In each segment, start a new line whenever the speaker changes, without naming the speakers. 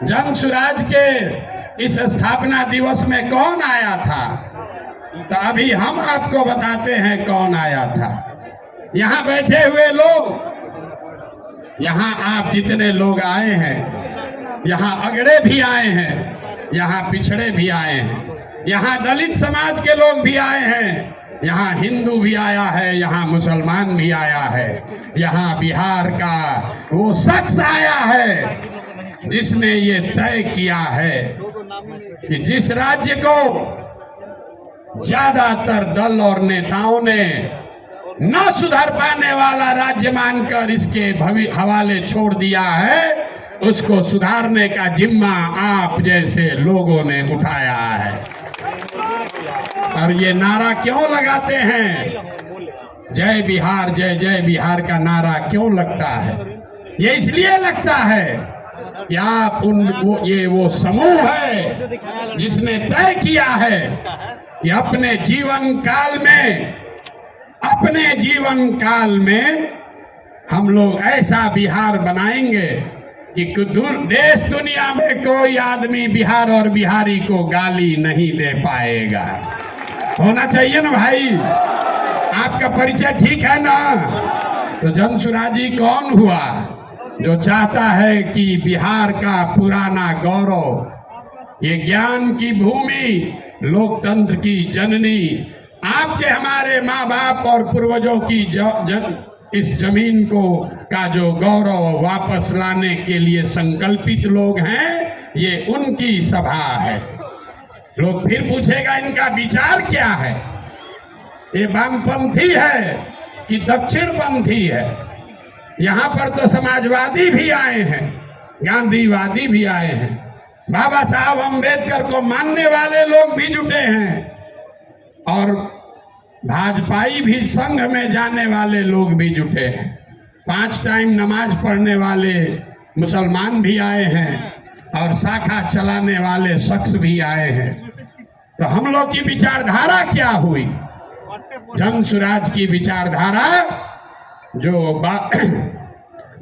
जन सुराज के इस स्थापना दिवस में कौन आया था? तो अभी हम आपको बताते हैं कौन आया था। यहाँ बैठे हुए लोग, यहाँ आप जितने लोग आए हैं, यहाँ अगड़े भी आए हैं, यहाँ पिछड़े भी आए हैं, यहाँ दलित समाज के लोग भी आए हैं, यहाँ हिंदू भी आया है, यहाँ मुसलमान भी आया है, यहाँ बिहार का वो शख्स आया है जिसने ये तय किया है कि जिस राज्य को ज्यादातर दल और नेताओं ने न सुधर पाने वाला राज्य मानकर इसके हवाले छोड़ दिया है, उसको सुधारने का जिम्मा आप जैसे लोगों ने उठाया है। और ये नारा क्यों लगाते हैं? जय बिहार, जय जय बिहार का नारा क्यों लगता है? ये इसलिए लगता है कि आप ये वो समूह है जिसने तय किया है कि अपने जीवन काल में हम लोग ऐसा बिहार बनाएंगे कि देश दुनिया में कोई आदमी बिहार और बिहारी को गाली नहीं दे पाएगा। होना चाहिए ना भाई? आपका परिचय ठीक है ना? तो जन सुराजी कौन हुआ? जो चाहता है कि बिहार का पुराना गौरव, ये ज्ञान की भूमि, लोकतंत्र की जननी, आपके हमारे माँ बाप और पूर्वजों की इस जमीन का जो गौरव वापस लाने के लिए संकल्पित लोग हैं, ये उनकी सभा है। लोग फिर पूछेगा इनका विचार क्या है? ये वामपंथी है कि दक्षिणपंथी है? यहाँ पर तो समाजवादी भी आए हैं, गांधीवादी भी आए हैं, बाबा साहब अम्बेडकर को मानने वाले लोग भी जुटे हैं, और भाजपाई भी संघ में जाने वाले लोग भी जुटे हैं। 5 टाइम नमाज पढ़ने वाले मुसलमान भी आए हैं और शाखा चलाने वाले शख्स भी आए हैं। तो हम लोग की विचारधारा क्या हुई? जन सुराज की विचारधारा जो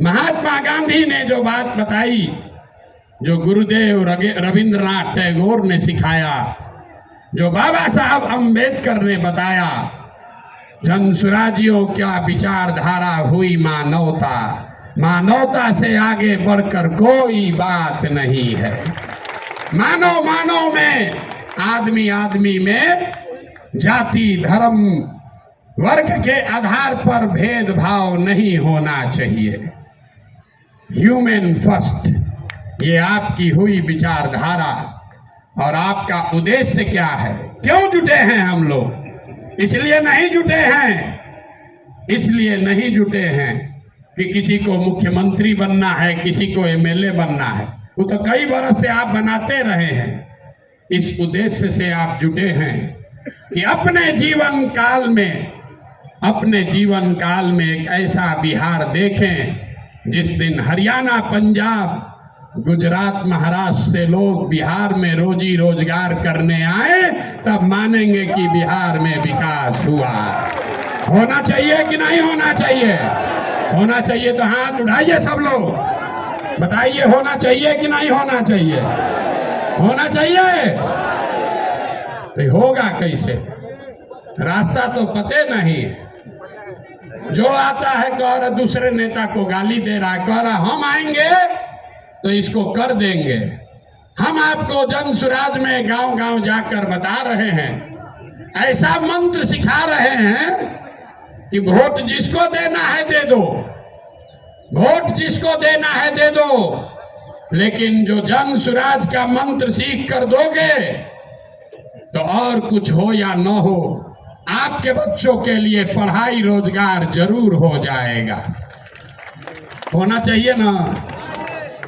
महात्मा गांधी ने जो बात बताई, जो गुरुदेव रविंद्रनाथ टैगोर ने सिखाया, जो बाबा साहब अम्बेडकर ने बताया, जन सुराजियों क्या विचारधारा हुई? मानवता। मानवता से आगे बढ़कर कोई बात नहीं है। मानव में, आदमी में जाति, धर्म, वर्ग के आधार पर भेदभाव नहीं होना चाहिए। ह्यूमन फर्स्ट, ये आपकी हुई विचारधारा। और आपका उद्देश्य क्या है? क्यों जुटे हैं हम लोग? इसलिए नहीं जुटे हैं कि किसी को मुख्यमंत्री बनना है, किसी को एमएलए बनना है। वो तो कई बरस से आप बनाते रहे हैं। इस उद्देश्य से आप जुटे हैं कि अपने जीवन काल में एक ऐसा बिहार देखें जिस दिन हरियाणा, पंजाब, गुजरात, महाराष्ट्र से लोग बिहार में रोजी रोजगार करने आए, तब मानेंगे कि बिहार में विकास हुआ। होना चाहिए कि नहीं होना चाहिए? होना चाहिए तो हाथ उठाइए सब लोग, बताइए होना चाहिए कि नहीं होना चाहिए? होना चाहिए। तो होगा कैसे? रास्ता तो पते नहीं। जो आता है कह रहा दूसरे नेता को गाली दे रहा है, कह रहा हम आएंगे तो इसको कर देंगे। हम आपको जन सुराज में गांव गांव जाकर बता रहे हैं, ऐसा मंत्र सिखा रहे हैं कि वोट जिसको देना है दे दो, वोट जिसको देना है दे दो। लेकिन जो जन सुराज का मंत्र सीख कर दोगे तो और कुछ हो या न हो, आपके बच्चों के लिए पढ़ाई रोजगार जरूर हो जाएगा। होना चाहिए ना?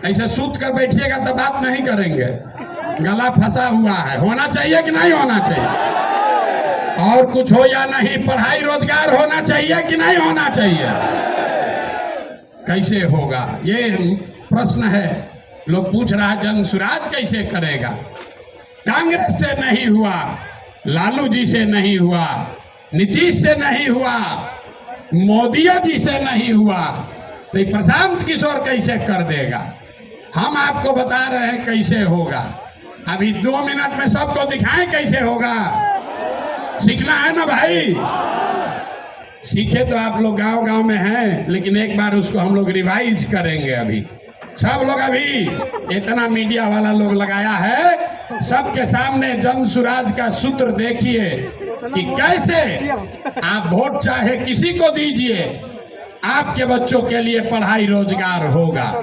ऐसे सूत कर बैठिएगा तो बात नहीं करेंगे, गला फंसा हुआ है। होना चाहिए कि नहीं होना चाहिए? और कुछ हो या नहीं, पढ़ाई रोजगार होना चाहिए कि नहीं होना चाहिए? कैसे होगा ये प्रश्न है। लोग पूछ रहा है जन सुराज कैसे करेगा? कांग्रेस से नहीं हुआ, लालू जी से नहीं हुआ, नीतीश से नहीं हुआ, मोदी जी से नहीं हुआ, तो प्रशांत किशोर कैसे कर देगा? हम आपको बता रहे हैं कैसे होगा। अभी 2 मिनट में सबको दिखाएं कैसे होगा। सीखना है ना भाई। सीखे तो आप लोग गांव गांव में हैं, लेकिन एक बार उसको हम लोग रिवाइज करेंगे। अभी सब लोग, अभी इतना मीडिया वाला लोग लगाया है, सबके सामने जन सुराज का सूत्र देखिए कि कैसे आप वोट चाहे किसी को दीजिए, आपके बच्चों के लिए पढ़ाई रोजगार होगा।